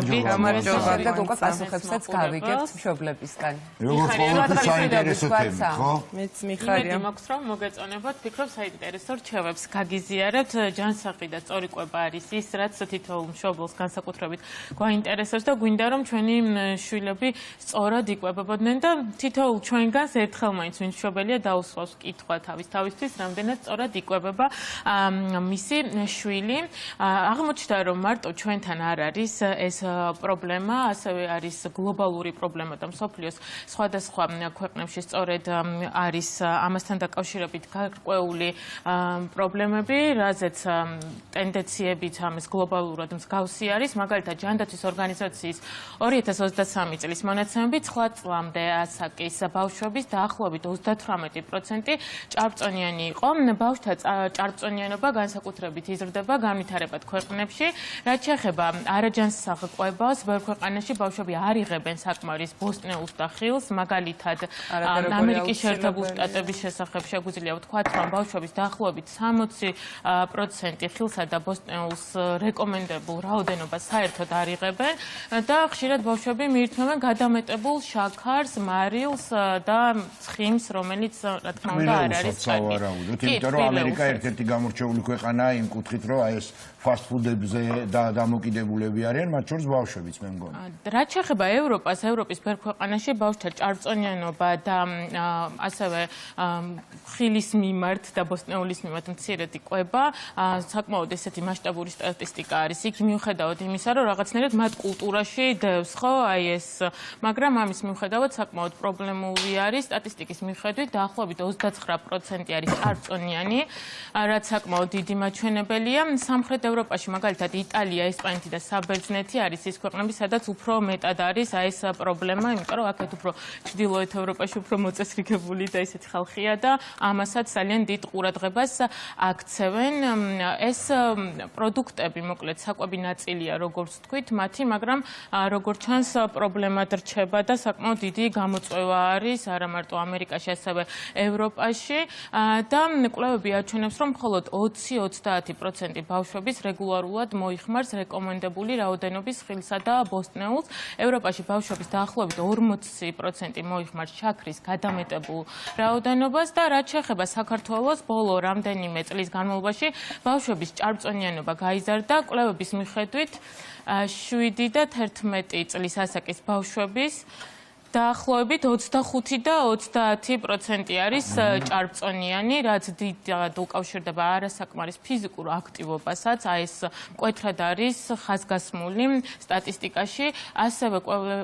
შემდეგ უკვე პასუხებსაც გავიგებთ მშობლებისგან. როგორც ყოველთვის საინტერესო თემა, ხო? მეც მიხარია. მაქვს რომ მოგეწონებათ, ვფიქრობ საინტერესო რჩევებს გაგიზიარებთ. ჯანსაღი და სწორი კვება არის ის, რაც თითოეულ მშობელს განსაკუთრებით გვაინტერესებს და გვინდა რომ ჩვენი შვილები სწორად იკვებებოდნენ და თითოეულ ჩვენგანს ერთხელ მაინც ვინც მშობელია დაუსვავს კითხვა თავისთვის, რამდენად სწორად იკვებება მისი შვილი. აღმოჩნდა რომ მარტო ჩვენთან არ არის ეს პრობლემა, ასევე არის გლობალური პრობლემა და მსოფლიოს სხვადასხვა ქვეყნებში სწორედ არის ამასთან დაკავშირებით გარკვეული პრობლემები, რაზეც ტენდენციებიც ამის გლობალურად მსგავსი არის. მაგალითად, ჯანდაცვის ორგანიზაციის 2023 წლის მონაცემებით 9 წლამდე ასაკის ბავშვების დაახლოებით 38% ჭარბწონიანი იყო. ბავშვთა ჭარბწონიანობა განსაკუთრებით იზრდება განვითარებად ქვეყნებში. რაც შეეხება არაჯანსაღ კვებას, ბევრ ქვეყანაში ბავშვები არ იღებენ საკმარის ბოსტნეულს და ხილს. მაგალითად, ამერიკის შეერთებული შტატების შესახებ შეგვიძლია ვთქვათ, რომ ბავშვების დაახლოებით 60% ხილსა და ბოსტნეულს რეკომენდებულ რაოდენობას საერთოდ არ იღებენ და ხშირად ბავშვები მიირთმევენ გადამეტებულ შაქარს, მარილს და ცხიმს, რომელიც რა თქმა უნდა არ არის სავარაუდოდ, იმიტომ რომ ამერიკა ერთ-ერთი გამორჩეული ქვეყანაა იმ კუთხით, რომ აი ეს ფასტ-ფუდებზე დამოკიდებულები არიან, მათ შორის ბავშვებიც მე მგონი. რაც შეეხება ევროპას, ევროპის ბევრ ქვეყანაში ბავშვთა ჭარბწონიანობა და ასევე ხილის მიმართ და ბოსტნეულის მიმართ მცირედ იკვება, საკმაოდ ესეთი მასშტაბური სტატისტიკა არის. იქ მიუხედავად იმისა, რომ რაღაცნაირად მათ კულტურაში დევს, ხო, აი ეს, მაგრამ ამის მიუხედავად საკმაოდ პრობლემური არის. სტატისტიკის მიხედვით დაახლოებით 29% არის ჭარბწონიანი, რაც საკმაოდ დიდი მაჩვენებელია. სამხრეთ ევროპაში, მაგალითად, იტალია, ესპანეთი და საბერძნეთი არის ის ქვეყნები, სადაც უფრო მეტად არის აი ეს პრობლემა, იმიტომ რომ აქეთ უფრო ჩრდილოეთ ევროპაში უფრო მოწესრიგებული და ისეთი ხალხია და ამასაც ძალიან დიდ ყურადღებას აქცევენ. ეს პროდუქტები, მოკლედ, საკვები ნაწილია, როგორც თქვით, მათი, მაგრამ როგორც ჩანს, პრობლემად რჩება და საკმაოდ დიდი გამოწვევა არის არა მარტო ამერიკაში, ასევე ევროპაში და კვლევები აჩვენებს, რომ მხოლოდ 20-30% ბავშვების რეგულარულად მოიხმარს რეკომენდებული რაოდენობის ხილსა და ბოსტნეულს. ევროპაში ბავშვების დაახლოებით 40% მოიხმარს შაქრის გადამეტებულ რაოდენობას და რაც შეეხება საქართველოს, ბოლო რამდენიმე წლის განმავლობაში ბავშვების ჭარბწონიანობა გაიზარდა. კვლევების მიხედვით 7 და 11 წლის ასაკის ბავშვების დაახლოებით 25 და 30% არის ჭარბწონიანი, რაც დიდად უკავშირდება არასაკმარის ფიზიკურ აქტივობასაც, აი ეს მკვეთრად არის ხაზგასმული სტატისტიკაში. ასევე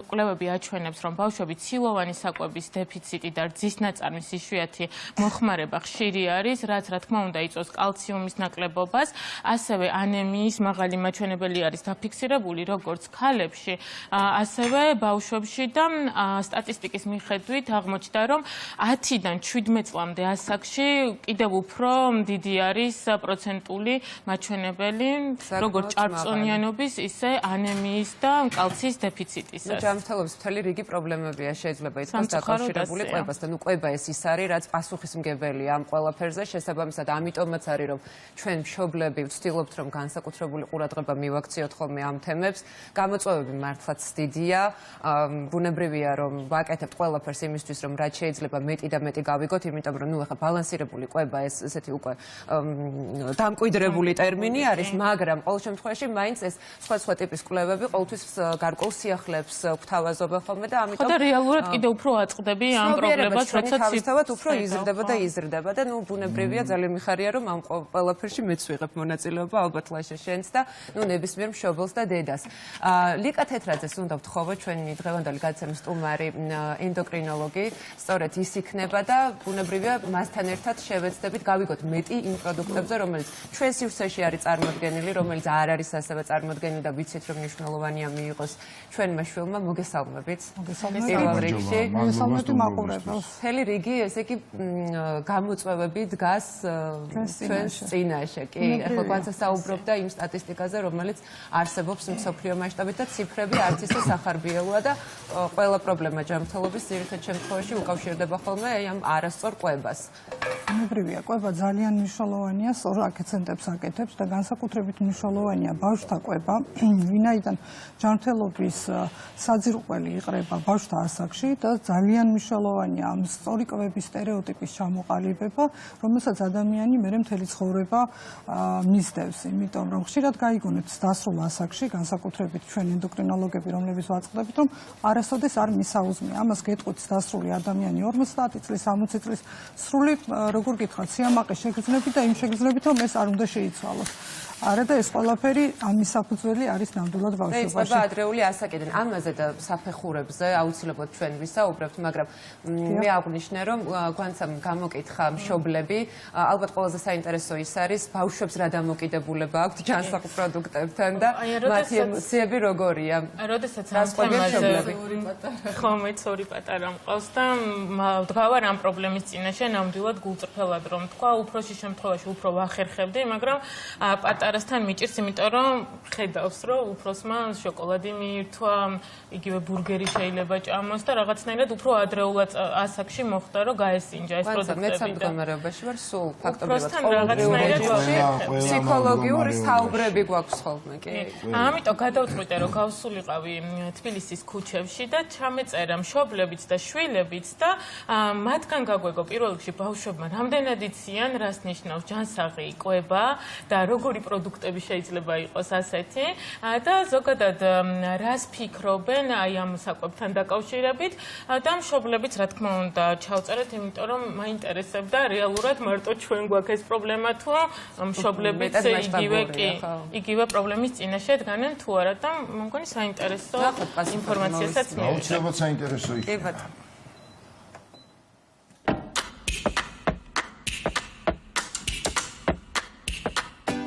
კვლევები აჩვენებს, რომ ბავშვები ცილოვანი საკვების დეფიციტი და რძის ნაწარმის იშვიათი მოხმარება ხშირი არის, რაც რა თქმა უნდა იწვევს კალციუმის ნაკლებობას. ასევე ანემიის მაღალი მაჩვენებელი არის დაფიქსირებული როგორც ქალებში, ასევე ბავშვებში და სტატისტიკის მიხედვით აღმოჩნდა, რომ 10-დან 17 წლამდე ასაკში კიდევ უფრო დიდი არის პროცენტული მაჩვენებელი, როგორც ჭარბწონიანობის, ისე ანემიის და კალციის დეფიციტისას. ჯანმრთელობის მთელი რიგი პრობლემებია შეიძლება ითქვას დაკავშირებული კვებასთან. კვება ეს ის არის, რაც პასუხისმგებელია ამ ყველაფერზე, შესაბამისად, ამიტომაც არის, რომ ჩვენ მშობლები ვცდილობთ, რომ განსაკუთრებული ყურადღება მივაქციოთ ხოლმე ამ თემებს. გამოწვევები მართლაც დიდია, ბუნებრივია, რომ ვაკეთებთ ყველაფერს იმისთვის, რომ რაც შეიძლება მეტი და მეტი გავიგოთ, იმიტომ რომ ახლა ბალანსირებული კვება ეს ესეთი უკვე დამკვიდრებული ტერმინი არის, მაგრამ ყოველ შემთხვევაში მაინც ეს სხვა ტიპის კვლევები ყოველთვის გარკვეულ სიახლეებს გვთავაზობენ ხოლმე და ამიტომ და რეალურად კიდევ უფრო აწყდები ამ პრობლემას, როცა თავისთავად უფრო იზრდება და ბუნებრივია, ძალიან მიხარია, რომ ამ ყველაფერში მეც ვიღებ მონაწილეობა, ალბათ ლაშა შენც და ნებისმიერ მშობელს და დედას. ლიკა თეთრაძეს უნდა ვთხოვო, ჩვენი დღევანდელი გადაცემის სტუმარი ენდოკრინოლოგი, სწორედ ის იქნება და ბუნებრივია მასთან ერთად შევეცდებით გავიგოთ მეტი იმ პროდუქტებზე, რომელიც ჩვენ სივრცეში არის წარმოდგენილი, რომელიც არ არის ასევე წარმოდგენილი და ვიცით, რომ მნიშვნელოვანია მიიღოს ჩვენმა შვილმა. მოგესალმებით. მოგესალმებით მაყურებელს. მთელი რიგი, ესე იგი, გამოწვევები დგას ჩვენს წინაშე. კი, ახლა გვასაუბრობდა იმ სტატისტიკაზე, რომელიც არსებობს მსოფლიო მასშტაბით და ციფრები არც ისე სახარბიელოა და ყველა პრობლემა პრობლემა ჯანმრთელობის ძირითად შემთხვევაში უკავშირდება ხოლმე ამ არასწორ კვებას. ბუნებრივია, კვება ძალიან მნიშვნელოვანია, სწორ აქცენტებს აკეთებს და განსაკუთრებით მნიშვნელოვანია ბავშვთა კვება, ვინაიდან ჯანმრთელობის საძირკველი იყრება ბავშვთა ასაკში და ძალიან მნიშვნელოვანია ამ სწორი კვების სტერეოტიპის ჩამოყალიბება, რომელსაც ადამიანი მერე მთელი ცხოვრება მისდევს, იმიტომ რომ ხშირად გაიგონებთ დასრულ ასაკში, განსაკუთრებით ჩვენ ენდოკრინოლოგები, რომლებიც ვაწყდებით, რომ არასოდეს არ მისაუზმია. ამას გეტყვით დასრული ადამიანი 50 წლის, 60 წლის სრული როგორ გითხრათ, სიამაყე შეგრძნებით და იმ შეგრძნებით, რომ ეს არ უნდა შეიცვალოს. არა და ეს ყველაფერი ამის საფუძველი არის ნამდვილად ბავშვობაში. იწყება ადრეული ასაკიდან. ამაზე და საფეხურებზე აუცილებლად ჩვენ ვისაუბრებთ, მაგრამ მე აღვნიშნე, რომ გვანცამ გამოკითხა მშობლები, ალბათ ყველაზე საინტერესო ის არის, ბავშვებს რა დამოკიდებულება აქვთ ჯანსაღ პროდუქტებთან და მათი ემოციები როგორია. როდესაც ამ თემაზე ხოლმე ორი პატარა მყავს და დგავარ ამ პრობლემის წინაშე, ნამდვილად გულწრფელად რომ თქვა, უფროსის შემთხვევაში უფრო ვახერხებდი, მაგრამ პატარასთან მიჭირს, იმიტომ რომ ხედავს, რომ უფროსმა შოკოლადი მიირთვა, იგივე ბურგერი შეიძლება ჭამოს და რაღაცნაირად უფრო ადრეულად ასაკში მოხდა, რომ გაესინჯა ეს პროდუქტები. მეც ამ მდგომარეობაში ვარ, სულ ფაქტობრივად ფსიქოლოგიური საუბრები გვაქვს ხოლმე, კი. ამიტომ გადავწყვიტე, რომ გავსულიყავი თბილისის ქუჩებში და ჩამეწერა მშობლებიც და შვილებიც და მათგან გაგვეგო პირველ რიგში ბავშვებმა რამდენად იციან, რას ნიშნავს ჯანსაღი კვება და როგორი პროდუქტები შეიძლება იყოს ასეთი და ზოგადად რას ფიქრობენ აი ამ საკვებთან დაკავშირებით და მშობლებიც რა თქმა უნდა ჩავწერეთ, იმიტომ რომ მაინტერესებდა რეალურად მარტო ჩვენ გვაქვს ეს პრობლემა თუ მშობლებიც იგივე პრობლემის წინაშე დგანენ თუ არა და მგონი საინტერესო ინფორმაციასაც მივიღეთ. აუცილებლად საინტერესო იქნება. კი ბატონო.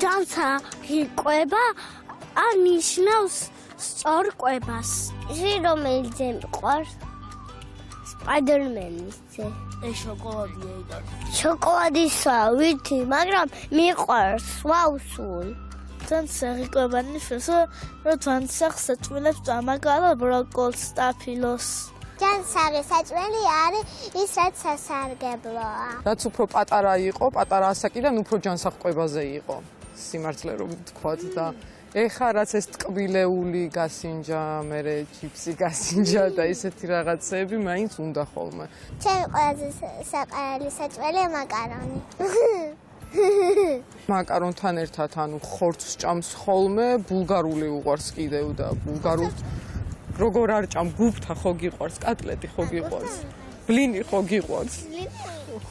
ჯანსაღი კვება ანიშნავს სწორ კვებას. ისი რომელიც მყავს სპაიდერმენის შოკოლადია და შოკოლადისა ვითი, მაგრამ მიყვარს ვაუსულ. ჯანსაღი კვება ნიშნავს, რომ ჯანსაღს საჭმელებს დამაგალა ბროკოლს და ფილოს. ჯანსაღი საჭმელი არის ის, რაც სასარგებლოა. რაც უფრო პატარა იყო, პატარა ასაკიდან უფრო ჯანსაღ კვებაზე იყო. სიმართლე რომ თქვათ და ეხა რაც ეს ტკბილეული გასინჯა, მერე ჩიფსი გასინჯა და ისეთი რაღაცები მაინც უნდა ხოლმე. ჩემი ყველაზე საყარელი საჭმელია მაკარონი. მაკარონთან ერთად ანუ ხორცს ჭამს ხოლმე, ბულგარული უყვარს კიდევ და ბულგარულ როგორ არ ჭამ, გუფთა ხო გიყვარს, კატლეტი ხო გიყვარს, ბლინი ხო გიყვარს.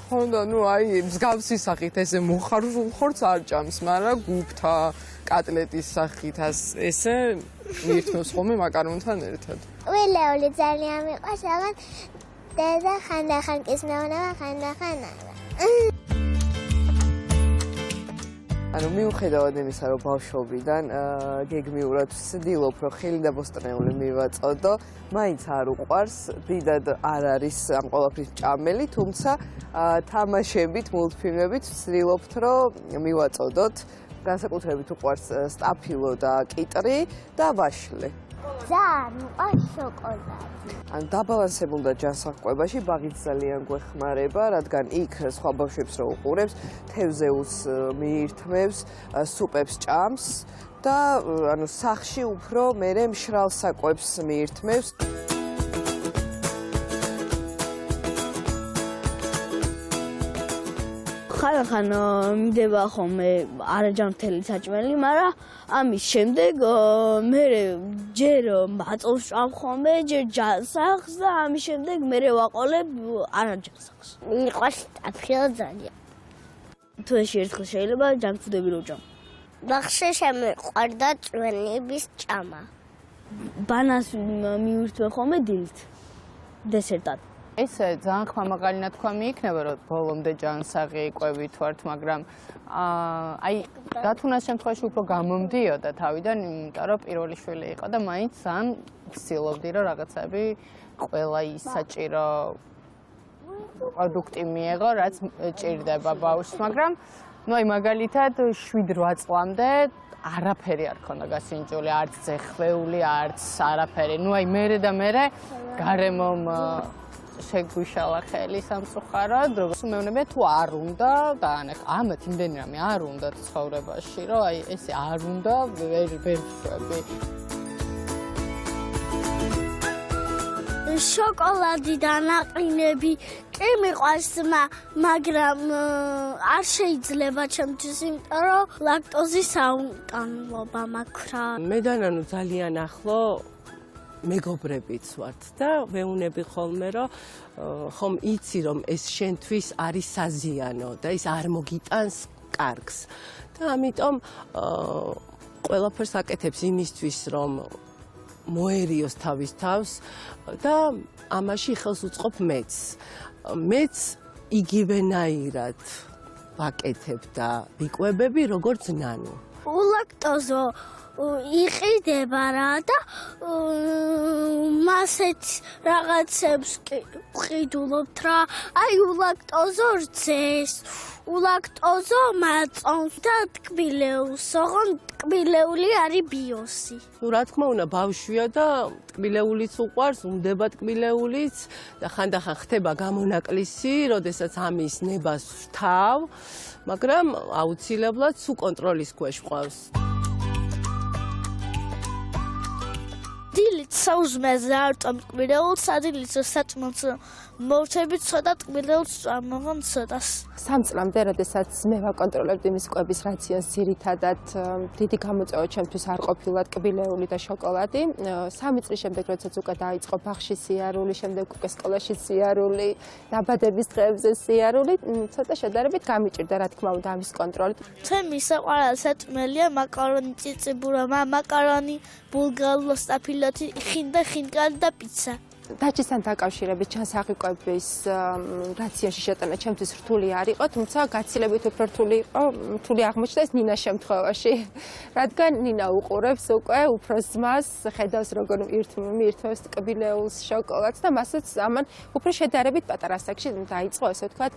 ხო და ნუ აი მსგავსი სახით ესე მოხარულ ხორცს არ ჭამს, მაგრამ გუფთა კატლეტის სახით ესე მიირთმევს ხოლმე მაკარონთან ერთად. ველეული ძალიან მიყვარს, მაგრამ დედა ხანდახან კის მეუნება, ხანდახან არა. ანუ მიუხედავად იმისა, რომ ბავშვობიდან გეგმიურად ვცდილობ, რომ ხილი და ბოსტნეული მივაწოდო, მაინც არ უყვარს, დიდად არ არის ამ ყველაფრის ჭამელი, თუმცა თამაშებით, მულტფილმებით ვცდილობთ, რომ მივაწოდოთ. განსაკუთრებით უყვარს სტაფილო და კიტრი და ვაშლი. ძალიან მიყვარს შოკოლადი. ან დაბალანსებულდა ჯანსაღ კვებაში ბაღიც ძალიან გვეხმარება, რადგან იქ სხვა ბავშვებს რო უყურებს, თევზეულს მიირთმევს, სუპებს ჭამს და ანუ სახში უფრო მერე მშრალ საკვებს მიირთმევს. ხან მიდება ხოლმე არაჯანმრთელი საჭმელი, მაგრამ ამის შემდეგ მე ჯერ მაწოლს ჭამ ხოლმე, ჯერ ჯანსაღს და ამის შემდეგ მე ვაყოლებ არაჯანსაღს. მიყვარს სტაფილო ძალიან. თვეში ერთხელ შეიძლება ჯანკფუდები რო ჭამ. ბაღში შემიყვარდა წვენების ჭამა. ბანანს მივირთვე ხოლმე დილით დესერტად. ესე ძალიან ხმამაღალი ნათქვა მიიქნება, რომ ბოლომდე ჯანსაღი კვებით ვართ, მაგრამ აი დათუნას შემთხვევაში უფრო გამომდიოდა თავიდან, იმიტომ რომ პირველი შვილი იყო და მაინც ძალიან ვცდილობდი, რომ რაღაცები ყველა ის საჭირო პროდუქტი მიეღო, რაც ჭირდება ბავშვს, მაგრამ ну აი მაგალითად 7-8 წლამდე არაფერი არ ქონდა გასინჯული, არც ზეხვეული, არც არაფერი. ну აი მერე და მერე გარემომ შეგვიშალა ხელი სამწუხაროდ, როგორც მეუბნებია თუ არ უნდა და ამათ იმდენი რამე არ უნდა ცხოვრებაში, რომ აი ესე არ უნდა ვერ ვშვები. შოკოლადი და ნაყინები კი მიყვარს, მაგრამ არ შეიძლება ჩემთვის, იმიტომ რომ ლაქტოზის აუტანლობა მაქვს. მე და ნანუ ძალიან ახლო მეგობრებიც ვართ და ვეუნები ხოლმე, რომ ხომ იცი, რომ ეს შენთვის არის საზიანო და ის არ მოგიტანს კარგს. და ამიტომ ყველაფერს აკეთებს იმისთვის, რომ მოერიოს თავის თავს და ამაში ხელს უწყობ მეც. მეც იგივენაირად ვაკეთებ და ვიკვებები, როგორც ნანუ. ულაქტოზო იყიდება რა და მასეთ რაღაცებს ვყიდულობთ რა. აი ულაქტოზო რძეს, ულაქტოზო მაწონს და ტკბილეულს, ოღონდ ტკბილეული არის ბიოსი. ну რა თქმა უნდა ბავშვია და ტკბილეულიც უყვარს, უნდება ტკბილეულიც და ხანდახან ხდება გამონაკლისი, როდესაც ამის ნებას ვთავ, მაგრამ აუცილებლად სულ კონტროლის ქვეშ ვყავს. დილით საუზმეზე არ წამ ტკბილეულს, სადილით საწმოს მოვჩებით ცოტა ტკბილეულს წამოვან ცოტას. 3 წლამდე, როდესაც მე ვაკონტროლებდი მის კვების რაციონს ძირითადად დიდი გამოწვევა ჩემთვის არ ყოფილა ტკბილეული და შოკოლადი. 3 წლის შემდეგ, როდესაც უკვე დაიწყო ბაღში სიარული, შემდეგ უკვე სკოლაში სიარული, დაბადების დღეებზე სიარული, ცოტა შედარებით გამიჭირდა რა თქმა უნდა ამის კონტროლი. ჩემი საყვარელი საწმელია მაკარონი წიწიბურა, მაკარონი, ბულგარო, სტაფილოთი, ხინკალი და პიცა. დაჭისთან დაკავშირებით ჩანს აღიკვების რაციონში შეტანა ჩემთვის რთული არ იყო, თუმცა გაცილებით უფრო რთული აღმოჩნდა ეს ნინას შემთხვევაში. რადგან ნინა უყურებს უკვე უფროს ძმას, ხედავს როგორ მიირთმევს ტკბილეულს, შოკოლადს და მასაც ამან უფრო შედარებით პატარა ასაკში დაიწყო ესე ვთქვათ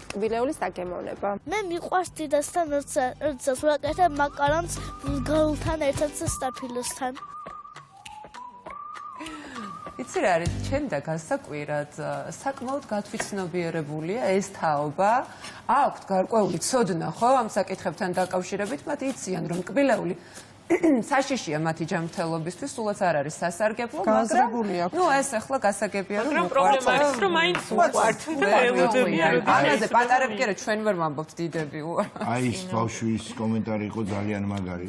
ტკბილეულის დაგემოვნება. მე მიყვარს დიდასთან ერთად ვაკეთებ მაკარონს ბულგარულთან ერთად და სტაფილოსთან. იცი რა არის, ჩემ და გასაკვირად საკმაოდ გათვითცნობიერებულია ეს თაობა. აქვთ გარკვეული ცოდნა, ხო, ამ საკითხებთან დაკავშირებით, მათ იციან, რომ ტკბილეული საშიშია მათი ჯანმრთელობისთვის, სულაც არ არის სასარგებლო, მაგრამ ნუ ეს ახლა გასაგებია, რომ პრობლემა არის, რომ მაინც უყვართ. ამაზე პატარები კი არა, ჩვენ ვერ ვამბობთ დიდები. აი ეს ბავშვის კომენტარი იყო ძალიან მაგარი.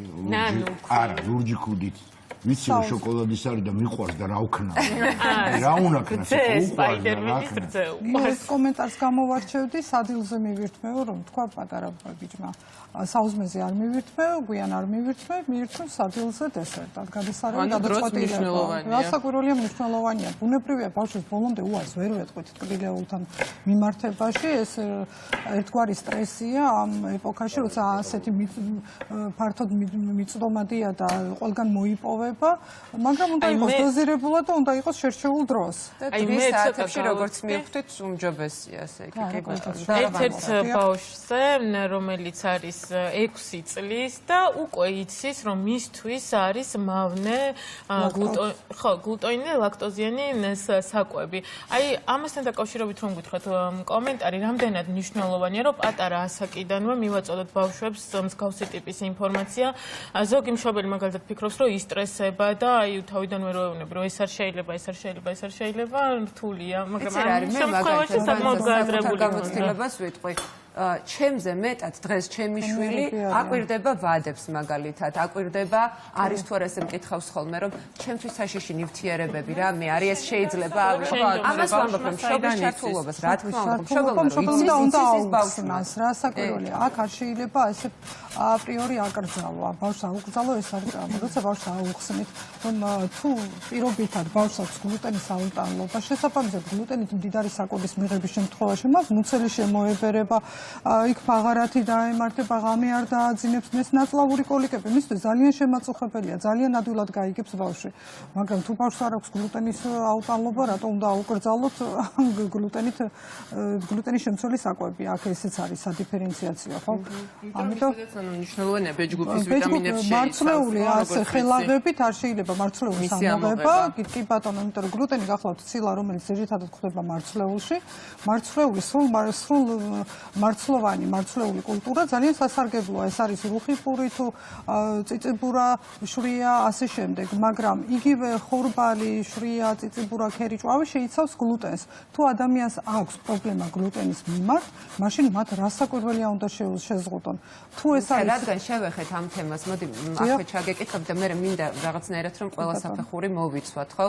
არა, ლურჯი ქუდით. ვიცი რომ შოკოლადის არის და მიყვარს და რა ვქნა. რა უნაქნა ეს კომენტარს გამოვარჩევდი, სადილზე მივირთმევ, რომ თქვა პატარა ბიჭმა. საუზმეზე არ მივირთმევ, გვიან არ მივირთმევ, მივირთმევ სადილზე დესერტად. გადასარევი გადაწყვეტილება. რასაკვირველია მნიშვნელოვანია. ბუნებრივია ბავშვს ბოლომდე უარს ვერ ვეტყვით ტკბილეულთან მიმართებაში. ეს ერთგვარი სტრესია ამ ეპოქაში, როცა ასეთი ფართოდ მიწდომადია და ყველგან მოიპოვება, მაგრამ უნდა იყოს დოზირებულად და უნდა იყოს შერჩეულ დროს. აი მე საათებში როგორც მივხვდით, უმჯობესია ესე იგი. ერთ-ერთ ბავშვზე, რომელიც არის 6 წლის და უკვე იცის, რომ მისთვის არის მავნე გლუტონი და ლაქტოზიანი საკვები. აი ამასთან დაკავშირებით რომ გითხრათ კომენტარი, რამდენად მნიშვნელოვანია, რომ პატარა ასაკიდანვე მივაწოდოთ ბავშვებს მსგავსი ტიპის ინფორმაცია. ზოგი მშობელი მაგალითად ფიქრობს, რომ ისტრესება და აი თავიდანვე რო ეუბნები, რომ ეს არ შეიძლება, ეს არ შეიძლება, ეს არ შეიძლება, რთულია, მაგრამ ამ შემთხვევაში საკმაოდ გააზრებული გამოცდილებას ვიტყვი. ჩემზე მეტად დღეს ჩემი შვილი აკვირდება ვადებს მაგალითად, აკვირდება არის თუ არა ესე მკითხავს ხოლმე, რომ ჩემთვის საშიში ნივთიერებები რა მე არის ეს შეიძლება ამას ვამბობ რომ მშობლის ჩართულობას რა თქმა უნდა მშობელმა უნდა აუხსნას რა საკურველია აქ არ შეიძლება ესე აპრიორი აკრძალვა ბავშვს აუკრძალო ეს არ როცა ბავშვს აუხსნით რომ თუ პირობითად ბავშვს აქვს გლუტენის აუტანლობა შესაბამისად გლუტენით მდიდარი საკვების მიღების შემთხვევაში მას მუცელი შემოებერება იქ ბაღარათი დაემართება, ღამე არ დააძინებს, ეს ნაწლავური კოლიკები მისთვის ძალიან შემაწუხებელია, ძალიან ადვილად გაიგებს ბავშვი. მაგრამ თუ ბავშვს არ აქვს გლუტენის აუტანლობა, რატო უნდა აუკრძალოთ გლუტენის შემცველი საკვები? აქ ესეც არის სადიფერენციაციო, ხო? ამიტომ მნიშვნელოვანია ბეჯგუფის ვიტამინებს შეიცავს. მარცვლეული ასე ხელაღებით არ შეიძლება მარცვლეულის ამოღება. კი ბატონო, იმიტომ რომ გლუტენი გახლავთ ცილა, რომელიც ძირითადად გვხვდება მარცვლეულში. მარცვლეული სრულ მარცვლოვანი მარცვლეული კულტურა ძალიან სასარგებლოა. ეს არის რუხი პური თუ წიწიბურა, შვრია, ასე შემდეგ. მაგრამ იგივე ხორბალი, შვრია, წიწიბურა, ქერიჭვავი შეიცავს გლუტენს. თუ ადამიანს აქვს პრობლემა გლუტენის მიმართ, მაშინ მათ რა საკვირველია უნდა შეზღუდონ. თუ ეს არის რადგან შევეხეთ ამ თემას, მოდი ახლა ჩაგეკითხებ და მე მინდა რაღაცნაირად რომ ყველა საფეხური მოვიცვათ, ხო?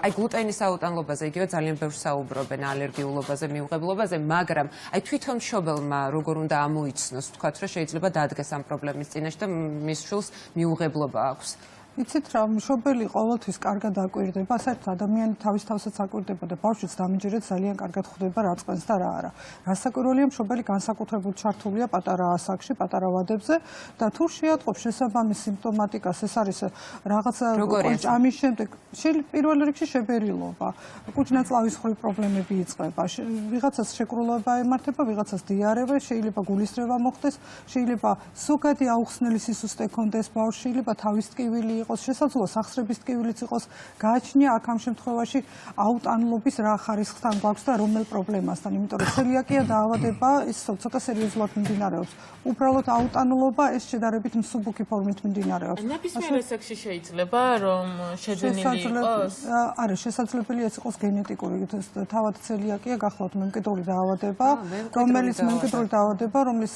აი გლუტენის აუტანლობაზე იგივე ძალიან ბევრს საუბრობენ, ალერგიულობაზე, მიუღებლობაზე, მაგრამ აი თვითონ მშობელმა როგორ უნდა ამოიცნოს, თქვათ რომ შეიძლება დადგეს ამ პრობლემის წინაშე და მის შვილს მიუღებლობა აქვს. იცით რა, მშობელი ყოველთვის კარგად აკვირდება, საერთოდ ადამიანი თავის თავსაც აკვირდება და ბავშვიც დამიჯერეთ ძალიან კარგად ხვდება რა წყენს და რა არა. რასაკვირველია, მშობელი განსაკუთრებულად ჩართულია პატარა ასაკში, პატარა ვადებზე და თუ შეატყობს შესაბამის სიმპტომატიკას, ეს არის რაღაცა ამის შემდეგ პირველ რიგში შებერილობა, კუჭნაწლავის პრობლემები იწყება, ვიღაცას შეკრულება ემართება, ვიღაცას დიარევა, შეიძლება გულისრევა მოხდეს, შეიძლება ზოგადი აუხსნელი სისუსტე ქონდეს ბავშვს, შეიძლება თავის ტკივილი იყოს, შესაძლოა სახსრების ტკივილიც იყოს, გააჩნია აქ ამ შემთხვევაში აუტანლობის რა ხარისხთან გვაქვს და რომელ პრობლემასთან, იმიტომ რომ ცელიაკია დაავადება ის ცოტა სერიოზულად მიმდინარეობს. უბრალოდ აუტანლობა ეს შედარებით მსუბუქი ფორმით მიმდინარეობს. ნებისმიერ ასაკში შეიძლება რომ შეძენილი იყოს? არა, შესაძლებელია ეს იყოს გენეტიკური, თავად ცელიაკია გახლავთ მემკვიდრული დაავადება, რომელიც მემკვიდრული დაავადება, რომლის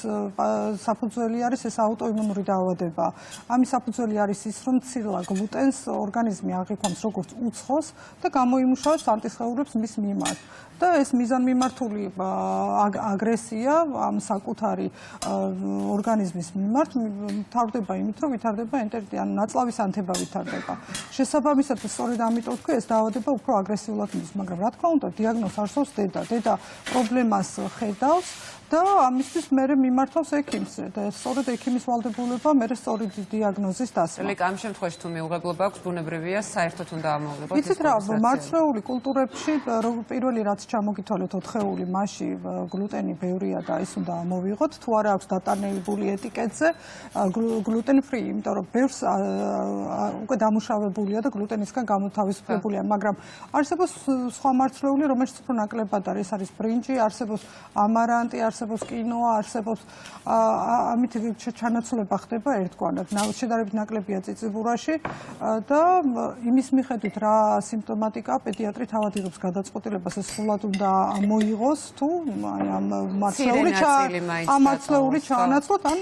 საფუძველი არის ეს აუტოიმუნური დაავადება. ამის საფუძველი არის ის, რომ ცილა გლუტენს ორგანიზმი აღიქვამს როგორც უცხოს და გამოიმუშავებს ანტისხეულებს მის მიმართ. და ეს მიზანმიმართული აგრესია ამ საკუთარი ორგანიზმის მიმართ მთავრდება იმით, რომ ვითარდება ენტერიტი, ან ნაწლავის ანთება ვითარდება. შესაბამისად, სწორედ ამიტომ თქვი, ეს დაავადება უფრო აგრესიულად მიდის, მაგრამ რა თქმა უნდა, დიაგნოზს არსებობს დედა. დედა პრობლემას ხედავს და ამისთვის მერე მიმართავს ექიმს და სწორედ ექიმის ვალდებულება მერე სწორი დიაგნოზის დასმა. ლეკ ამ შემთხვევაში თუ მიუღებლობა აქვს, ბუნებრივია საერთოდ უნდა ამოღებოთ. იცით რა, მარცვლეული კულტურებში პირველი რაც ჩამოგითვალეთ 4-ეული მასში გლუტენი ბევრია და ის უნდა ამოვიღოთ, თუ არა აქვს დატანებული ეტიკეტზე გლუტენ ფრი, იმიტომ რომ ბევრს უკვე დამუშავებულია და გლუტენისგან გამოთავისუფლებულია, მაგრამ არსებობს სხვა მარცვლეული, რომელიც უფრო ნაკლებად არის, ეს არის ბრინჯი, არსებობს ამარანტი, არსებობს კინოა, არსებობს ამით ჩანაცვლება ხდება ერთგვარად. შედარებით ნაკლებია წიწიბურაში და იმის მიხედვით რა სიმპტომატიკა პედიატრი თავად იღებს გადაწყვეტილებას ეს სულად უნდა მოიღოს თუ ამ მარცვლეული ჩაანაცვლოთ ან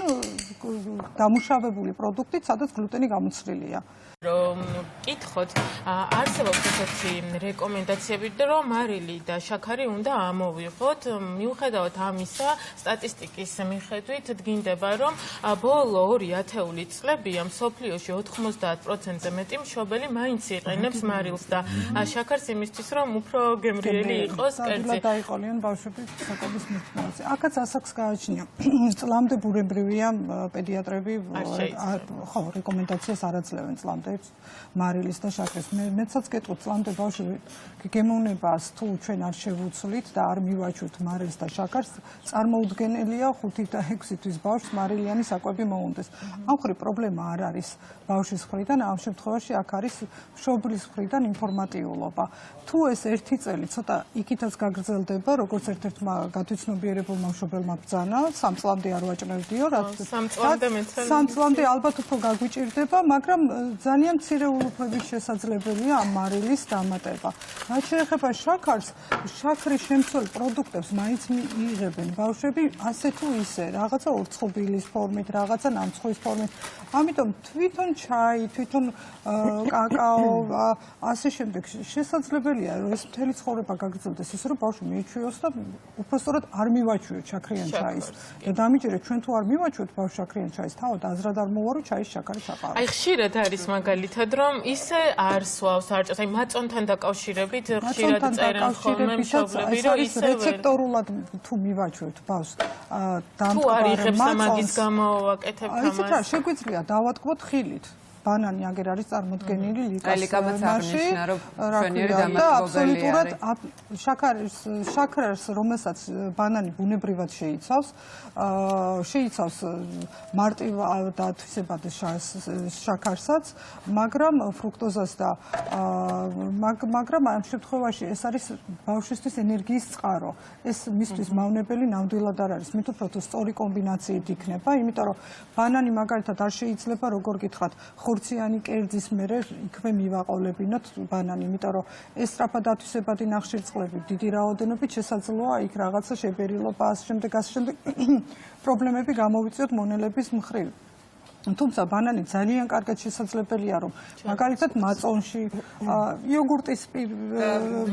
დამუშავებული პროდუქტით, სადაც გლუტენი გამოცვლილია. რომ კითხოთ, არსებობს ესეთი რეკომენდაციები, რომ მარილი და შაქარი უნდა ამოვიღოთ. მიუხედავად ამისა, სტატისტიკის მიხედვით დგინდება, რომ ბოლო 2 ათეული წლებია მსოფლიოში 90%-ზე მეტი მშობელი მაინც იყენებს მარილს და შაქარს იმისთვის, რომ უფრო გემრიელი იყოს კერძი. დაიყოლიან ბავშვები საკვების მიღწევაზე. აქაც ასაკს გააჩნია. წლამდე ბუნებრივია პედიატრები ხო რეკომენდაციას არ აძლევენ წლამდე მარილის და შაქრის. მეცაც გეტყვით წლამდე ბავშვი გემოვნებას თუ ჩვენ არ შევუცვლით და არ მივაჩვით მარილს და შაქარს, წარმოუდგენელია 5 და 6 თვის ბავშვს მარილიანი საკვები მოუნდეს. ამ ხრი პრობლემა არ არის ბავშვის მხრიდან, ამ შემთხვევაში აქ არის მშობლის მხრიდან ინფორმატიულობა. თუ ეს 1 წელი ცოტა იქითაც გაგრძელდება, როგორც ერთ-ერთმა გათვითცნობიერებულმა მშობელმა ბრძანა, 3 წლამდე არ ვაჭრევდიო, რაც 3 წლამდე ალბათ უფრო გაგვიჭირდება, მაგრამ ძალიან მცირე ულუფების შესაძლებელია ამ მარილის დამატება. რაც შეეხება შაქარს, შაქრის შემცველ პროდუქტებს მაინც იღებენ ბავშვები ასე თუ ისე, რაღაცა ორცხობილის ფორმით, რაღაცა ნამცხვის ფორმით. ამიტომ თვითონ ჩაი, თვითონ კაკაო, ასე შემდეგ შესაძლებელია, რომ ეს მთელი ცხოვრება გაგრძელდეს ისე, რომ ბავშვი მიეჩვიოს და უпростоრად არ მივაჩვიოთ შაქრიან ჩაის. და დამიჯერეთ, ჩვენ თუ არ მივაჩვიოთ ბავშვს შაქრიან ჩაის, თავად აზრად არ მოვარო ჩაის შაქარი ჩაყარო. აი ხშირად არის მაგალითად, რომ ის ისე არ სვავს არჭას, აი მაწონთან დაკავშირებით ხშირად წერენ ხოლმე მშობლები, რომ ისე რეცეპტორულად თუ მივაჩვევთ ბავშვს თუ არ იღებს და მაგის გამო ვაკეთებთ ამას. იცით რა, შეგვიძლია დავატკბოთ ხილით. ბანანი აგერ არის წარმოდგენილი ლიკას მასში, და აბსოლუტურად შაქარს, რომელსაც ბანანი ბუნებრივად შეიცავს მარტივ და თვისებად შაქარსაც, მაგრამ ფრუქტოზას და მაგრამ ამ შემთხვევაში ეს არის ბავშვისთვის ენერგიის წყარო. ეს მისთვის მავნებელი ნამდვილად არ არის. მით უფრო თუ სწორი კომბინაციით იქნება, იმიტომ რომ ბანანი მაგალითად არ შეიძლება როგორ გითხრათ, ხორციანი კერძის მერე იქვე მივაყოლებინოთ ბანანი, იმიტომ რომ ეს სწრაფად ათვისებადი ნახშირწყლები დიდი რაოდენობით შესაძლოა იქ რაღაცა შებერილობა, ასე შემდეგ პრობლემები გამოვიწვიოთ მონელების მხრივ. თუმცა ბანანი ძალიან კარგად შესაძლებელია, რომ მაგალითად მაწონში იოგურტის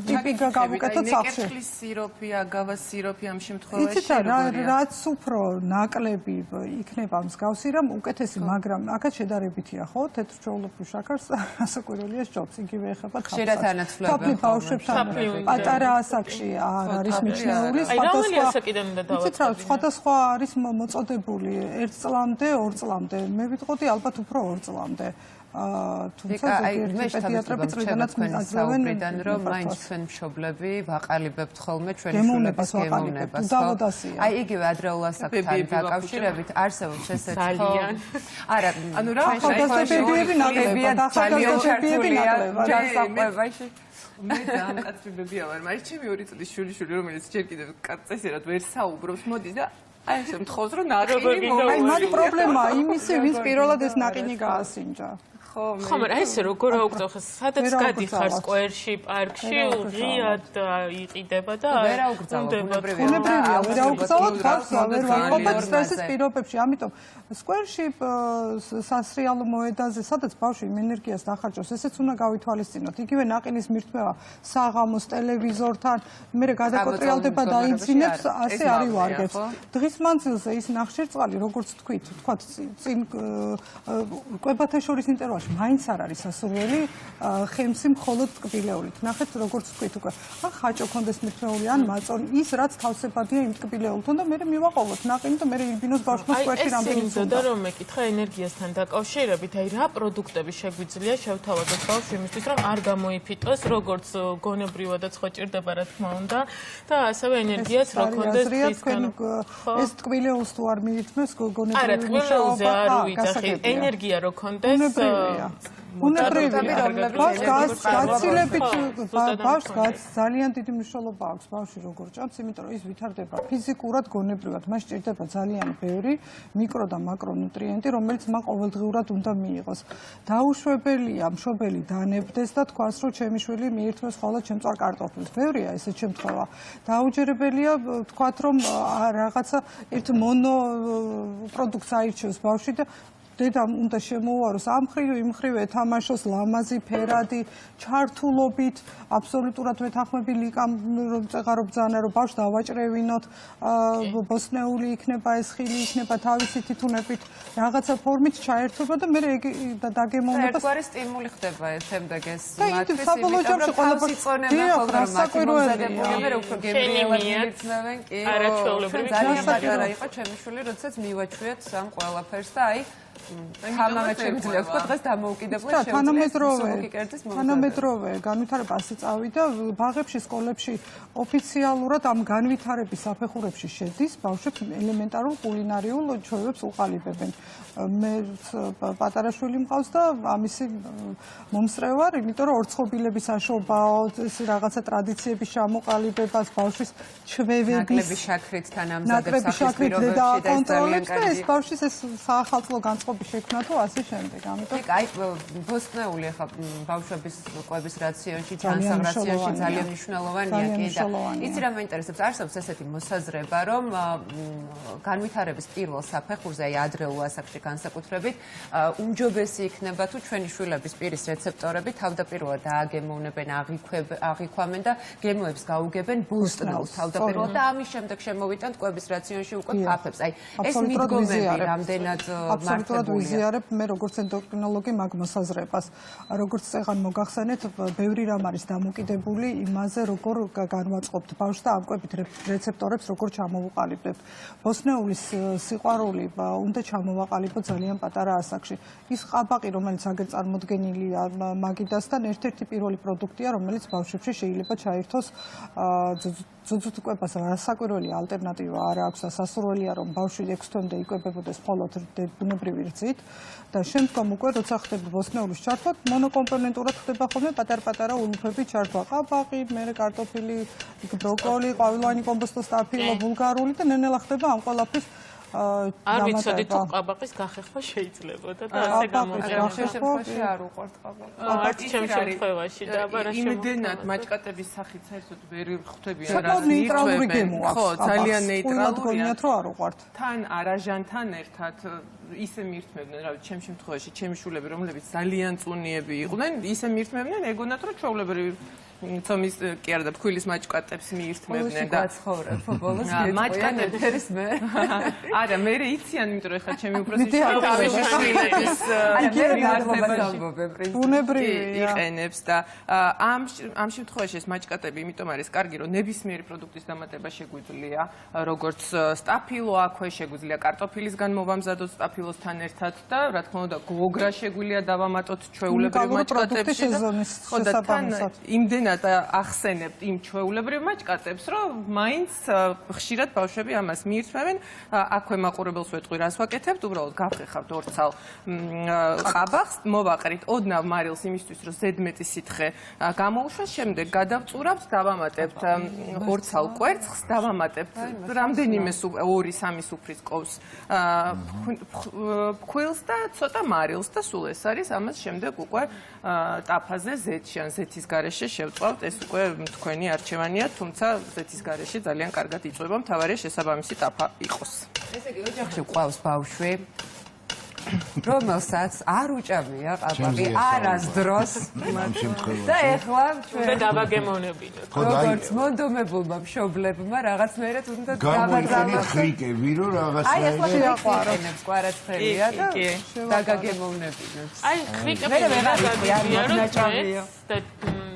ტიპი გავუკეთოთ სახლში. კერტლის სიროფი, აგავას სიროფი ამ შემთხვევაში იცით რაც უფრო ნაკლები იქნება მსგავსი რამ უკეთესი, მაგრამ აქაც შედარებითია, ხო? თეთრ ჩვეულებრივ შაქარს ასაკურელია სჯობს, იგივე ეხება ხშირად ანაცვლებენ. თაფლი ბავშვებთან პატარა ასაკში არ არის მიჩნეული, სხვადასხვა არის მოწოდებული 1 წლამდე, 2 წლამდე. მე ვიტყოდი ალბათ უფრო 2 წლამდე. თუმცა ზოგიერთი პედიატრები წლიდანაც მიაძლევენ, რომ მაინც ჩვენ მშობლები ვაყალიბებთ ხოლმე ჩვენი შვილების გემოვნებას. აი იგივე ადრეულ ასაკთან დაკავშირებით არსებობს ესეთი ძალიან. არა, ანუ რა ახალგაზრდებები ნაკლებად, ახალგაზრდებები ნაკლებად დასაყვებაში. მე დამკაცრებებია ვარ, მაგრამ ჩემი 2 წლის შვილიშვილი, რომელიც ჯერ კიდევ წესიერად ვერ საუბრობს, მოდის და აი ეს მთხოვს რომ ნაყინი აი მათ პრობლემაა იმისი, ვინც პირველად ეს ნაყინი გაასინჯა. ხო, მაგრამ ეს როგორ აუგზავ ხა სადაც გადიხარ სკვერში, პარკში, ღიად იყიდება და ვერ აუგზავ, ბუნებრივია, ვერ აუგზავოთ, ვერ ვაყოფოთ სტრესის პირობებში, ამიტომ სკვერში სასრიალო მოედაზე, სადაც ბავშვი იმ ენერგიას დახარჯავს, ესეც უნდა გავითვალისწინოთ. იგივე ნაყინის მირთმევა საღამოს ტელევიზორთან, მე გადაკოტრიალდება და იძინებს, ასე არ ივარგებს. დღის მანძილზე ის ნახშირწყალი, როგორც თქვათ, წინ კვებათა შორის ინტერვალში მაინც არ არის სასურველი ხემსი მხოლოდ ტკბილეულით. ნახეთ როგორც თქვით უკვე. ან ხაჭო კონდეს მირთმეული, ან მაწონი, ის რაც თავსებადია იმ ტკბილეულთან და მე მივაყოლოთ ნაყინი და მე ირბინოს ბავშვმა სკვერში რამდენი და რომ მეკითხა ენერგიასთან დაკავშირებით, აი რა პროდუქტები შეგვიძლია შევთავაზოთ ბავშვი იმისთვის, რომ არ გამოიფიტოს, როგორც გონებრივადაც ხო ჭირდება რა თქმა უნდა და ასევე ენერგიას რო კონდეს ისგან. ეს ტკბილეულს თუ არ მიითმევს გონებრივი არა, ტკბილეულზე არ ვიძახი, ენერგია რო კონდეს ბუნებრივია, ბავშვს ძალიან დიდი მნიშვნელობა აქვს ბავშვი როგორ ჭამს, იმიტომ რომ ის ვითარდება ფიზიკურად, გონებრივად, მას ჭირდება ძალიან ბევრი მიკრო და მაკრონუტრიენტი, რომელიც მან ყოველდღიურად უნდა მიიღოს. დაუშვებელია მშობელი დანებდეს და თქვას, რომ ჩემი შვილი მიირთმევს ხოლმე ჩემწვარ კარტოფილს. ბევრია ესეთ შემთხვევა. დაუჯერებელია თქვათ, რომ რაღაცა ერთ მონო პროდუქტს აირჩევს ბავშვი და დედამ უნდა შემოუაროს ამ მხრივ იმ მხრივ ეთამაშოს ლამაზი ფერადი ჩართულობით აბსოლუტურად ვეთანხმები ლიკამ რომ წეღარო ბძანა რომ ბავშვს დავაჭრევინოთ ბოსნეული იქნება ეს ხილი იქნება თავისი თითუნებით რაღაცა ფორმით ჩაერთვება და მე დაგემოვნება ერთგვარი სტიმული ხდება ეს შემდეგ ეს მათთვის საბოლოო ჯამში ძალიან პატარა იყო ჩემი შვილი როდესაც მივაჩვიეთ ამ ყველაფერს და აი თანამედროვე განვითარება ასე წავიდა ბაღებში, სკოლებში ოფიციალურად ამ განვითარების საფეხურებში შედის ბავშვებს ელემენტარულ კულინარიულ ჩვევებს უყალიბებენ. მე პატარა შვილი მყავს და ამისი მომსწრე ვარ, იმიტომ რომ ორცხობილების აშობაო, ეს რაღაცა ტრადიციების ჩამოყალიბებას, ბავშვის ჩვევების ნაკლები შაქრით თანამზადებს სახის პირობებში და ეს ბავშვის ეს საახალწლო განწყობის შექმნა თუ ასე შემდეგ. ამიტომ აი ბოსტნეული ხა ბავშვების კვების რაციონში, ჯანსაღ რაციონში ძალიან მნიშვნელოვანია კი და იცი რა მაინტერესებს, არსებობს ესეთი მოსაზრება, რომ განვითარების პირველ საფეხურზე, აი ადრეულ ასაკში განსაკუთრებით, უმჯობესი იქნება თუ ჩვენი შვილების პირის რეცეპტორები თავდაპირველად დააგემოვნებენ, აღიქვამენ და გემოებს გაუგებენ ბოსტნელს თავდაპირველად და ამის შემდეგ შემოვიტანთ კვების რაციონში უკვე ფაფებს. აი ეს მიდგომები რამდენად მართლაც კონკრეტულად ვიზიარებ მე როგორც ენდოკრინოლოგი მაგ მოსაზრებას. როგორც წეგან მოგახსენეთ, ბევრი რამ არის დამოკიდებული იმაზე, როგორ განვაწყობთ ბავშვს და ამ კვებით რეცეპტორებს როგორ ჩამოვუყალიბებთ. ბოსნეულის სიყვარული უნდა ჩამოვაყალიბოთ ძალიან პატარა ასაკში. ის ყაბაყი, რომელიც აგერ წარმოდგენილია მაგიდასთან, ერთ-ერთი პირველი პროდუქტია, რომელიც ბავშვებში შეიძლება ჩაერთოს ძუძუთკვებას რასაკვირველი ალტერნატივა არ აქვს და სასურველია რომ ბავშვი 6 თვემდე იკვებებოდეს მხოლოდ ბუნებრივი რძით და შემდგომ უკვე როცა ხდება ბოსნეულის ჩართვა მონოკომპონენტურად ხდება ხოლმე პატარ-პატარა ულუფები ჩართვა ყაბაყი, მერე კარტოფილი, ბროკოლი, ყვავილოვანი კომბოსტო, სტაფილო, ბულგარული და ნელ-ნელა ხდება ამ ყველაფრის არ ვიცოდი თუ ყაბაყის გახეხვა შეიძლებოდა და ასე გამოჩნდა. შემთხვევაში არ უყვართ ყაბაყი. არც ჩემ შემთხვევაში და აბარა იმდენად მაჭკატების სახით საერთოდ ვერ ხვდებიან რა ნეიტრალური გემო აქვს. ხო, ძალიან ნეიტრალურია. რომ არ უყვართ. თან არაჟანთან ერთად ისე მირთმევდნენ, რა ვიცი, ჩემ შემთხვევაში ჩემი შულები, რომლებიც ძალიან წუნიები იყვნენ, ისე მირთმევდნენ, ეგონათ რომ ჩვეულებრივი თომის კი არა და ფქვილის მაჭკატებს მიირთმევდნენ და ბოლოს მაჭკატებს მე არა მე იციან იმიტომ რომ ეხლა ჩემი უბრალოდ შვილების ბუნებრივია იყენებს და ამ შემთხვევაში ეს მაჭკატები იმიტომ არის კარგი რომ ნებისმიერი პროდუქტის დამატება შეგვიძლია როგორც სტაფილო აქვე შეგვიძლია კარტოფილის განმოვამზადოთ სტაფილოსთან ერთად და რა თქმა უნდა გოგრა შეგვიძლია დავამატოთ ჩვეულებრივ მაჭკატებში ხო და თან იმდენად ახსენებთ იმ ჩვეულებრივ მაჭკატებს, რომ მაინც ხშირად ბავშვები ამას მიირთმევენ. აქვე მაყურებელს ვეტყვი, რას ვაკეთებთ, უბრალოდ გავხეხავთ ორცალ ყაბახს, მოვაყრით ოდნავ მარილს იმისთვის, რომ ზედმეტი სითხე გამოუშვას, შემდეგ გადავწურავთ, დავამატებთ ორცალ კვერცხს, დავამატებთ რამდენიმე 2-3 სუფრის კვს ფქვილს და ცოტა მარილს და სულ ეს არის, ამას შემდეგ უკვე ტაფაზე ზეთში ან ზეთის გარეშე შევწვავთ, ეს უკვე თქვენი არჩევანია, თუმცა ზეთის გარეშე ძალიან კარგად იწვება, მთავარია შესაბამისი ტაფა იყოს. ესე იგი, ოჯახში ყავს ბავშვი, რომელსაც არ უჭამია ყაბაყი არასდროს და ეხლა ჩვენ დავაგემოვნებინოთ. როგორც მონდომებულმა მშობლებმა რაღაცნაირად უნდა გავაგზავნოთ ხრიკები, რომ რაღაცნაირად აი ეხლა შეაყვარებს კვარაცხელია და დაგაგემოვნებინოთ. აი ხრიკები გადაგიაროთ და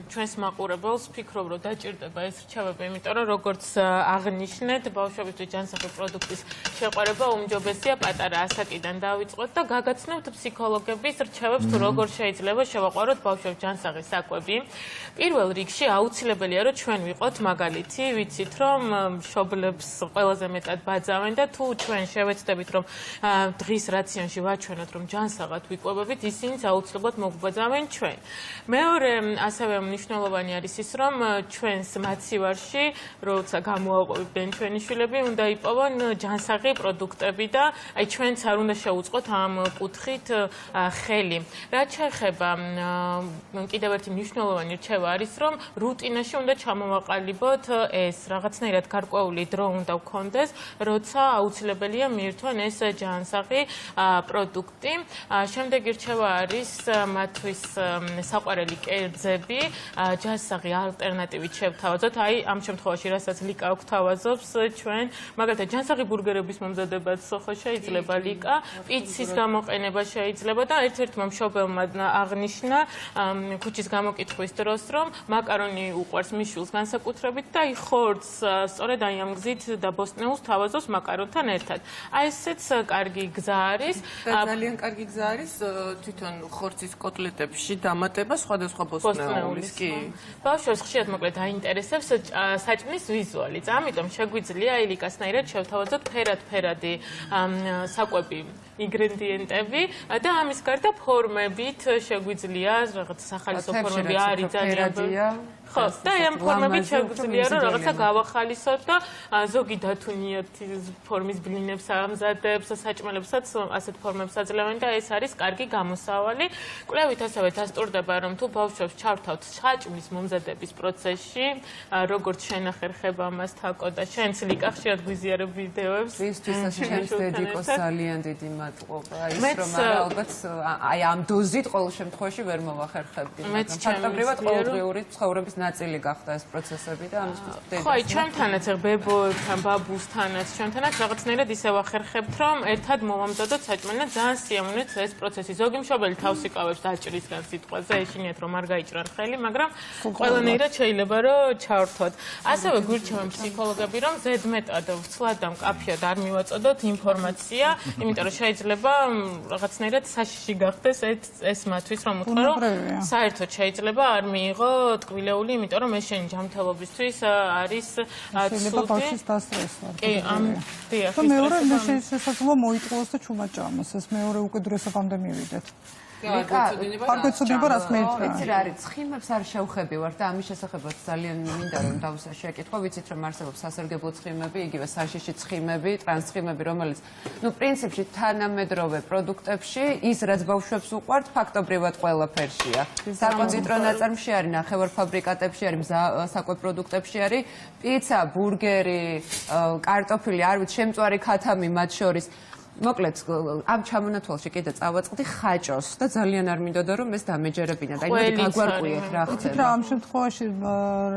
ჩვენს მაყურებელს ფიქრობ რომ დაჭირდება ეს რჩევები, იმიტომ რომ როგორც აღნიშნეთ, ბავშვებისთვის ჯანსაღი პროდუქტის შეყვარება უმჯობესია პატარა ასაკიდან დავიწყოთ და გაგაცნობთ ფსიქოლოგების რჩევებს თუ როგორ შეიძლება შევაყვაროთ ბავშვებს ჯანსაღი საკვები. პირველ რიგში აუცილებელია რომ ჩვენ ვიყოთ მაგალითი, ვიცით რომ მშობლებს ყველაზე მეტად ბაძავენ და თუ ჩვენ შევეცდებით რომ დღის რაციონში ვაჩვენოთ რომ ჯანსაღად ვიკვებებით, ისინიც აუცილებლად მოგვბაძავენ ჩვენ. მეორე ასევე მნიშვნელოვანი არის ის, რომ ჩვენს მაცივარში, როცა გამოაყვებენ ჩვენი შვილები, უნდა იპოვონ ჯანსაღი პროდუქტები და აი ჩვენც არ უნდა შევუწყოთ ამ კუთხით ხელი. რაც შეეხება კიდევ ერთი მნიშვნელოვანი რჩევა არის, რომ რუტინაში უნდა ჩამოვაყალიბოთ ეს რაღაცნაირად გარკვეული დრო უნდა გქონდეს, როცა აუცილებელია მიირთვან ეს ჯანსაღი პროდუქტი. შემდეგი რჩევა არის მათთვის საყვარელი კერძები, ჯანსაღი ალტერნატივით შევთავაზოთ. აი ამ შემთხვევაში, რასაც ლიკა გვთავაზობს ჩვენ, მაგალითად ჯანსაღი ბურგერების მომზადებაც ხო შეიძლება ლიკა, პიცის გამოყენება შეიძლება და ერთ-ერთმა მშობელმა აღნიშნა ქუჩის გამოკითხვის დროს, რომ მაკარონი უყვარს მის შვილს განსაკუთრებით და აი ხორცს სწორედ აი ამ გზით და ბოსტნეულს თავაზობს მაკარონთან ერთად. აი ესეც კარგი გზა არის. ძალიან კარგი გზა არის თვითონ ხორცის კოტლეტებში დამატება სხვადასხვა ბოსტნეულის კი. ბავშვებს ხშირად მოკლედ აინტერესებს საჭმლის ვიზუალიც. ამიტომ შეგვიძლია აი ლიკასნაირად შევთავაზოთ ფერად-ფერადი საკვები ინგრედიენტები და ამის გარდა ფორმებით შეგვიძლია რაღაც სახალისო ფორმები არის ძალიან ხო, და ამ ფორმებით შეგვიძლია რომ რაღაცა გავახალისოთ და ზოგი დათუნიათ ფორმის ბლინებს ამზადებს, საჭმელებსაც ასეთ ფორმებს აძლევენ და ეს არის კარგი გამოსავალი. კვლევით ასევე დასტურდება რომ თუ ბავშვებს ჩავთავთ საჭმლის მომზადების პროცესში, როგორც შენახერ ხება მას თაკო და შენც ლიკა ხშირად გვიზიარებ ვიდეოებს. ვისთვისაც ჩემს დედიკოს ძალიან დიდი მადლობა. ის რომ არა ალბათ აი ამ დოზით ყოველ შემთხვევაში ვერ მოვახერხებდი. ფაქტობრივად ყოველდღიური ცხოვრების ნაწილი გახდა ეს პროცესები და ამისთვის ვხდები. ხო, ჩემთანაც ბებოებთან, ბაბუსთანაც, ჩემთანაც რაღაცნაირად ისე ვახერხებთ, რომ ერთად მოვამზადოთ საჭმელი და ძალიან სიამოვნეთ ეს პროცესი. ზოგი მშობელი თავს იკავებს დაჭრისგან სიტყვაზე, ეშინიათ რომ არ გაიჭრან ხელი, მაგრამ ყველანაირად შეიძლება რომ ჩავრთვათ. ასევე გვირჩევენ ფსიქოლოგები, რომ ზედმეტად ვცლად და მკაფიოდ არ მივაწოდოთ ინფორმაცია, იმიტომ რომ შეიძლება რაღაცნაირად საშიში გახდეს ეს მათთვის, რომ უთხრა, რომ საერთოდ შეიძლება არ მიიღო ტკბილეული, იმიტომ რომ ეს შენი ჯანმრთელობისთვის არის შეიძლება ბავშვის დასწრესვა. კი, დიახ. მეორე შესაძლოა მოიტყუოს და ჩუმად ჭამოს. ეს მეორე უკიდურესობამდე მივიდეთ. ფარგლეცოდება რას მეერთვა. ვიცი რა არის, ცხიმებს არ შევხებივარ და ამის შესახებაც ძალიან მინდა რომ დავუსვა შეკითხვა. ვიცით რომ არსებობს სასარგებლო ცხიმები, იგივე საშიში ცხიმები, ტრანსცხიმები, რომელიც პრინციპში თანამედროვე პროდუქტებში ის რაც ბავშვებს უყვართ, ფაქტობრივად ყველაფერშია. საკონცენტრო ნაწარმში არის, ნახევარფაბრიკატებში არის, საკვებ პროდუქტებში არის, პიცა, ბურგერი, კარტოფილი, არ ვიცი, შემწვარი ქათამი მათ შორის. მოკლედ, ამ ჩამონათვალში კიდე წავაწყდი ხაჭოს და ძალიან არ მინდოდა რომ ეს დამეჯერებინა და იმედი გაგვარკვიეთ რა ხდება. იცით რა, ამ შემთხვევაში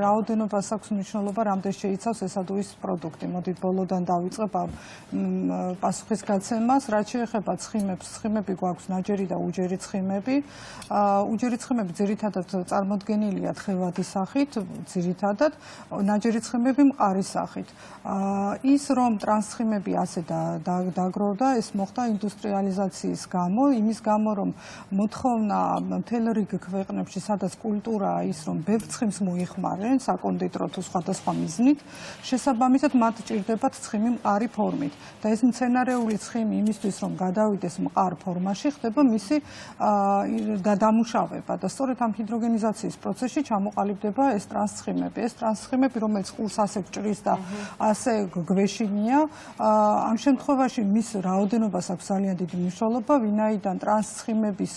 რაოდენობას აქვს მნიშვნელობა, რამდენ შეიცავს ესადუის პროდუქტი. მოდით ბოლოდან დავიწყებ პასუხის გაცემას, რაც შეეხება ცხიმებს. ცხიმები გვაქვს ნაჯერი და უჯერი ცხიმები. უჯერი ცხიმები ძირითადად წარმოდგენილია თხევადი სახით, ძირითადად, ნაჯერი ცხიმები მყარი სახით. ის რომ ტრანსცხიმები ასე დაგროვდა ეს მოხდა ინდუსტრიალიზაციის გამო, იმის გამო, რომ მოთხოვნა მთელ რიგ ქვეყნებში, სადაც კულტურაა ის, რომ ბევრ ცხიმს მოიხმარენ, საკონდიტრო თუ სხვადასხვა მიზნით, შესაბამისად მათ ჭირდებათ ცხიმი მყარი ფორმით. და ეს მცენარეული ცხიმი იმისთვის, რომ გადავიდეს მყარ ფორმაში, ხდება მისი დამუშავება და სწორედ ამ ჰიდროგენიზაციის პროცესში ჩამოყალიბდება ეს ტრანსცხიმები. ეს ტრანსცხიმები, რომელიც ყურს ასე გჭრის და ასე გვეშინია, ამ შემთხვევაში მის რაოდენობას აქვს ძალიან დიდი მნიშვნელობა, ვინაიდან ტრანსცხიმების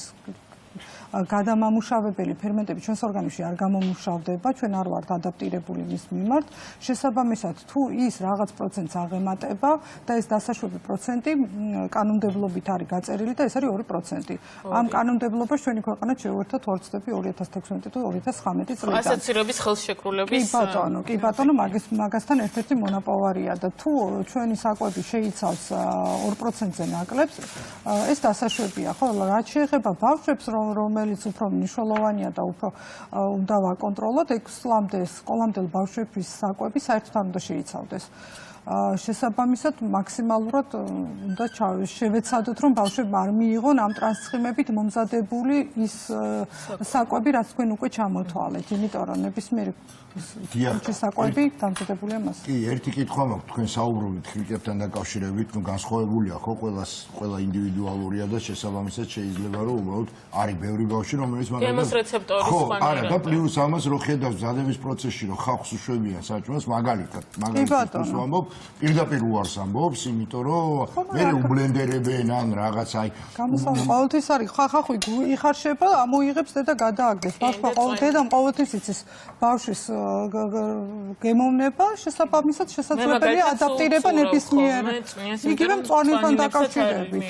გადამამუშავებელი ფერმენტები ჩვენს ორგანიზმში არ გამომუშავდება, ჩვენ არ ვართ ადაპტირებული მის მიმართ. შესაბამისად, თუ ის რაღაც პროცენტს აღემატება და ეს დასაშვები პროცენტი კანონმდებლობით არის გაწერილი და ეს არის 2%. ამ კანონმდებლობას ჩვენი ქვეყანა შეუერთდა თორცდები 2016 თუ 2019 წლიდან. ასოცირების ხელშეკრულების კი ბატონო, მაგასთან ერთ-ერთი მონაპოვარია და თუ ჩვენი საკვები შეიცავს 2%-ზე ნაკლებს, ეს დასაშვებია, ხო, რაც შეეხება ბავშვებს, რომელიც უფრო მნიშვნელოვანია და უფრო უნდა ვაკონტროლოთ, 6-ლამდე სკოლამდელ ბავშვების საკვები საერთოდ არ უნდა შეიცავდეს. შესაბამისად, მაქსიმალურად უნდა შევეცადოთ, რომ ბავშვებმა არ მიიღონ ამ ტრანსცხიმებით მომზადებული ის საკვები, რაც თქვენ უკვე ჩამოთვალეთ, იმიტომ რომ ნებისმიერი საკვები დამზადებულია მას. კი, ერთი კითხვა მაქვს, თქვენ საუბრობთ ხილკებთან დაკავშირებით, ნუ განსხვავებულია, ხო, ყველა ინდივიდუალურია და შესაბამისად შეიძლება რომ უბრალოდ არის ბევრი ბავშვი, რომელიც გემოს რეცეპტორი სხვანაირად. ხო, არა, და პლუს ამას რო ხედავს ზადების პროცესში, რომ ხალხს უშვებიან საჭმელს, მაგალითად ვამბობ, პირდაპირ უარს ამბობს, იმიტომ რომ მე უბლენდერებენ ან რაღაც აი გამოსავალი ყოველთვის არის, ხახახვი იხარშება, ამოიღებს და გადააგდეს. ბავშვმა დედამ ყოველთვის იცის ბავშვის გემოვნება, შესაბამისად შესაძლებელია ადაპტირება ნებისმიერ იგივე მწვანეთან დაკავშირებით.